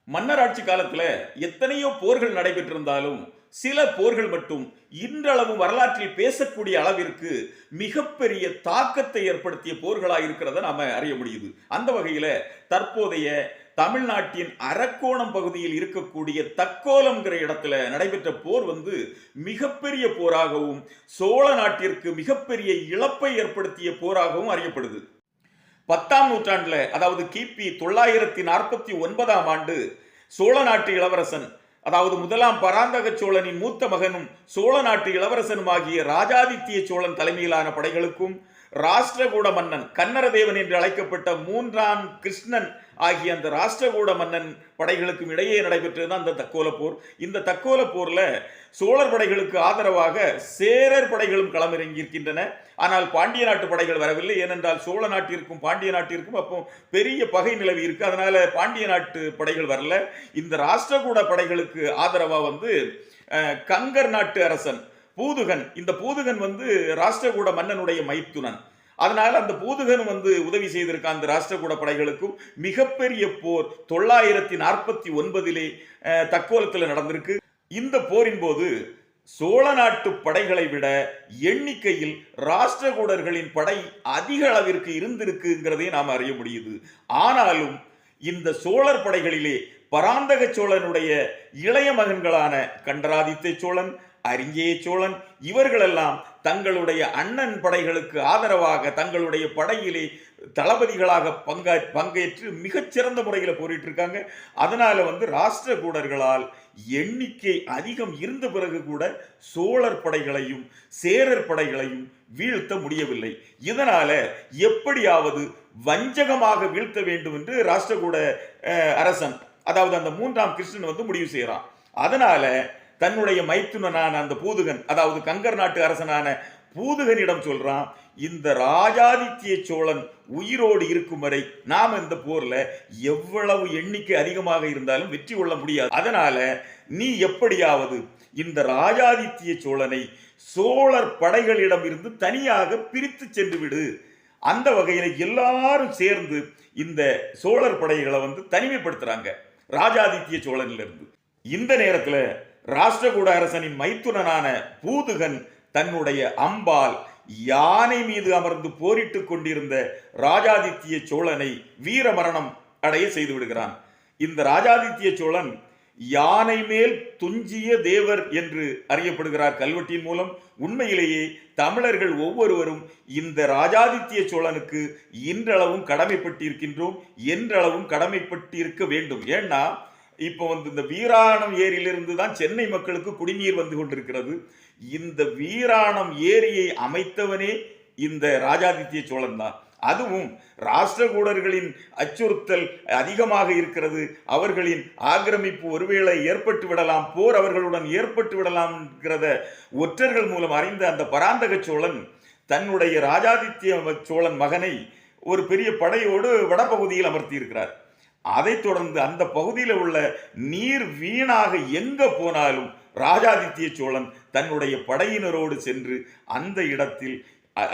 மன்னராட்சி காலத்துல எத்தனையோ போர்கள் நடைபெற்றிருந்தாலும் சில போர்கள் மட்டும் இன்றளவு வரலாற்றில் பேசக்கூடிய அளவிற்கு மிகப்பெரிய தாக்கத்தை ஏற்படுத்திய போர்களாக இருக்கிறத நாம அறிய முடியுது. அந்த வகையில தற்போதைய தமிழ்நாட்டின் அரக்கோணம் பகுதியில் இருக்கக்கூடிய தக்கோலம்ங்கிற இடத்துல நடைபெற்ற போர் மிகப்பெரிய போராகவும் சோழ நாட்டிற்கு மிகப்பெரிய இழப்பை ஏற்படுத்திய போராகவும் அறியப்படுது. 10ஆம் நூற்றாண்டுல, அதாவது கிபி 949ஆம் ஆண்டு சோழ நாட்டு இளவரசன், அதாவது முதலாம் பராந்தக சோழனின் மூத்த மகனும் சோழ நாட்டு இளவரசனுமாகிய ராஜாதித்ய சோழன் தலைமையிலான படைகளுக்கும் ராஷ்டிரகூட மன்னன் கன்னரதேவன் என்று அழைக்கப்பட்ட 3ஆம் கிருஷ்ணன் ஆகிய அந்த ராஷ்டிரகூட மன்னன் படைகளுக்கும் இடையே நடைபெற்றதுதான் அந்த தக்கோல போர். இந்த தக்கோல போர்ல சோழர் படைகளுக்கு ஆதரவாக சேரர் படைகளும் களமிறங்கி இருக்கின்றன. ஆனால் பாண்டிய நாட்டு படைகள் வரவில்லை. ஏனென்றால் சோழ நாட்டிற்கும் பாண்டிய நாட்டிற்கும் அப்போ பெரிய பகை நிலவி இருக்கு. அதனால பாண்டிய நாட்டு படைகள் வரல. இந்த ராஷ்டிரகூட படைகளுக்கு ஆதரவா கங்கர் நாட்டு அரசன் பூதுகன், இந்த பூதுகன் ராஷ்டிரகூட மன்னனுடைய மைத்துனன். அதனால அந்த பூதுகன் உதவி செய்திருக்கான் அந்த ராஷ்டிரகூட படைகளுக்கும். மிகப்பெரிய போர் 949 தக்கோலத்தில் நடந்திருக்கு. இந்த போரின் போது சோழ நாட்டு படைகளை விட எண்ணிக்கையில் ராஷ்டிரகூடர்களின் படை அதிக அளவிற்கு இருந்திருக்குங்கிறதை நாம் அறிய முடியுது. ஆனாலும் இந்த சோழர் படைகளிலே பராந்தக சோழனுடைய இளைய மகன்களான கண்டராதித்ய சோழன், அரிஞ்சய சோழன் இவர்களெல்லாம் தங்களுடைய அண்ணன் படைகளுக்கு ஆதரவாக தங்களுடைய படையிலே தளபதிகளாக பங்கேற்று மிகச்சிறந்த முறையில் போரிட்டு இருக்காங்க. அதனால ராஷ்டிரகூடர்களால் எண்ணிக்கை அதிகம் இருந்த பிறகு கூட சோழர் படைகளையும் சேரர் படைகளையும் வீழ்த்த முடியவில்லை. இதனால எப்படியாவது வஞ்சகமாக வீழ்த்த வேண்டும் என்று ராஷ்டிரகூட அரசன், அதாவது அந்த 3ஆம் கிருஷ்ணன் முடிவு செய்யறான். அதனால தன்னுடைய மைத்துனனான அந்த பூதுகன், அதாவது கங்கர் நாட்டு அரசனான பூதுகனிடம் சொல்றான், இந்த ராஜாதித்ய சோழன் உயிரோடு இருக்கும் வரை நாம் இந்த போர்ல எவ்வளவு எண்ணிக்கை அதிகமாக இருந்தாலும் வெற்றி கொள்ள முடியாது. அதனால நீ எப்படியாவது இந்த ராஜாதித்ய சோழனை சோழர் படைகளிடம் இருந்து தனியாக பிரித்து சென்று விடு. அந்த வகையில எல்லாரும் சேர்ந்து இந்த சோழர் படைகளை தனிமைப்படுத்துறாங்க ராஜாதித்ய சோழனிலிருந்து. இந்த நேரத்தில் ராஷ்டிரகூட அரசனின் மைத்துனனான பூதுகன் தன்னுடைய அம்பால் யானை மீது அமர்ந்து போரிட்டுக் கொண்டிருந்த ராஜாதித்ய சோழனை வீர மரணம் அடைய செய்து விடுகிறான். இந்த ராஜாதித்ய சோழன் யானை மேல் துஞ்சிய தேவர் என்று அறியப்படுகிறார் கல்வெட்டின் மூலம். உண்மையிலேயே தமிழர்கள் ஒவ்வொருவரும் இந்த ராஜாதித்ய சோழனுக்கு இன்றளவும் கடமைப்பட்டிருக்கின்றோம், என்றளவும் கடமைப்பட்டிருக்க வேண்டும். ஏன்னா இப்போ இந்த வீராணம் ஏரியிலிருந்து தான் சென்னை மக்களுக்கு குடிநீர் வந்து கொண்டிருக்கிறது. இந்த வீராணம் ஏரியை அமைத்தவனே இந்த ராஜாதித்ய சோழன் தான். அதுவும் ராஷ்டிரகூடர்களின் அச்சுறுத்தல் அதிகமாக இருக்கிறது, அவர்களின் ஆக்கிரமிப்பு ஒருவேளை ஏற்பட்டு விடலாம், போர் அவர்களுடன் ஏற்பட்டு விடலாம் என்கிறத ஒற்றர்கள் மூலம் அறிந்த அந்த பராந்தக சோழன் தன்னுடைய ராஜாதித்ய சோழன் மகனை ஒரு பெரிய படையோடு வடபகுதியில் அமர்த்தி இருக்கிறார். அதைத் தொடர்ந்து அந்த பகுதியில் உள்ள நீர் வீணாக எங்க போனாலும் ராஜாதித்ய சோழன் தன்னுடைய படையினரோடு சென்று அந்த இடத்தில்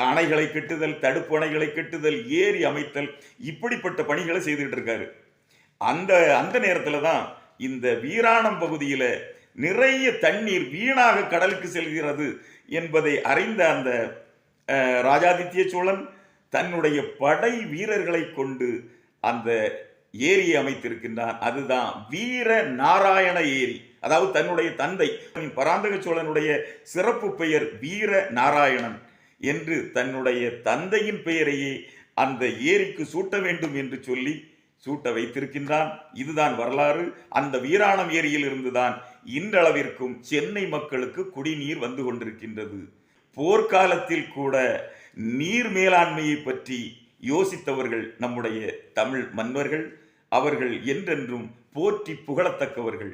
அணைகளை கட்டுதல், தடுப்பு அணைகளை கட்டுதல், ஏரி அமைத்தல், இப்படிப்பட்ட பணிகளை செய்துட்டு இருக்காரு. அந்த நேரத்தில் தான் இந்த வீராணம் பகுதியில் நிறைய தண்ணீர் வீணாக கடலுக்கு செல்கிறது என்பதை அறிந்த அந்த ராஜாதித்ய சோழன் தன்னுடைய படை வீரர்களை கொண்டு அந்த ஏரியை அமைத்திருக்கின்றான். அதுதான் வீர நாராயண ஏரி. அதாவது தன்னுடைய தந்தை பராந்தக சோழனுடைய சிறப்பு பெயர் வீர நாராயணன் என்று தன்னுடைய தந்தையின் பெயரையே அந்த ஏரிக்கு சூட்ட வேண்டும் என்று சொல்லி சூட்ட வைத்திருக்கின்றான். இதுதான் வரலாறு. அந்த வீராணம் ஏரியில் இருந்துதான் இன்றளவிற்கும் சென்னை மக்களுக்கு குடிநீர் வந்து கொண்டிருக்கின்றது. போர்க்காலத்தில் கூட நீர் மேலாண்மையை பற்றி யோசித்தவர்கள் நம்முடைய தமிழ் மன்னர்கள். அவர்கள் என்றென்றும் போற்றி புகழத்தக்கவர்கள்.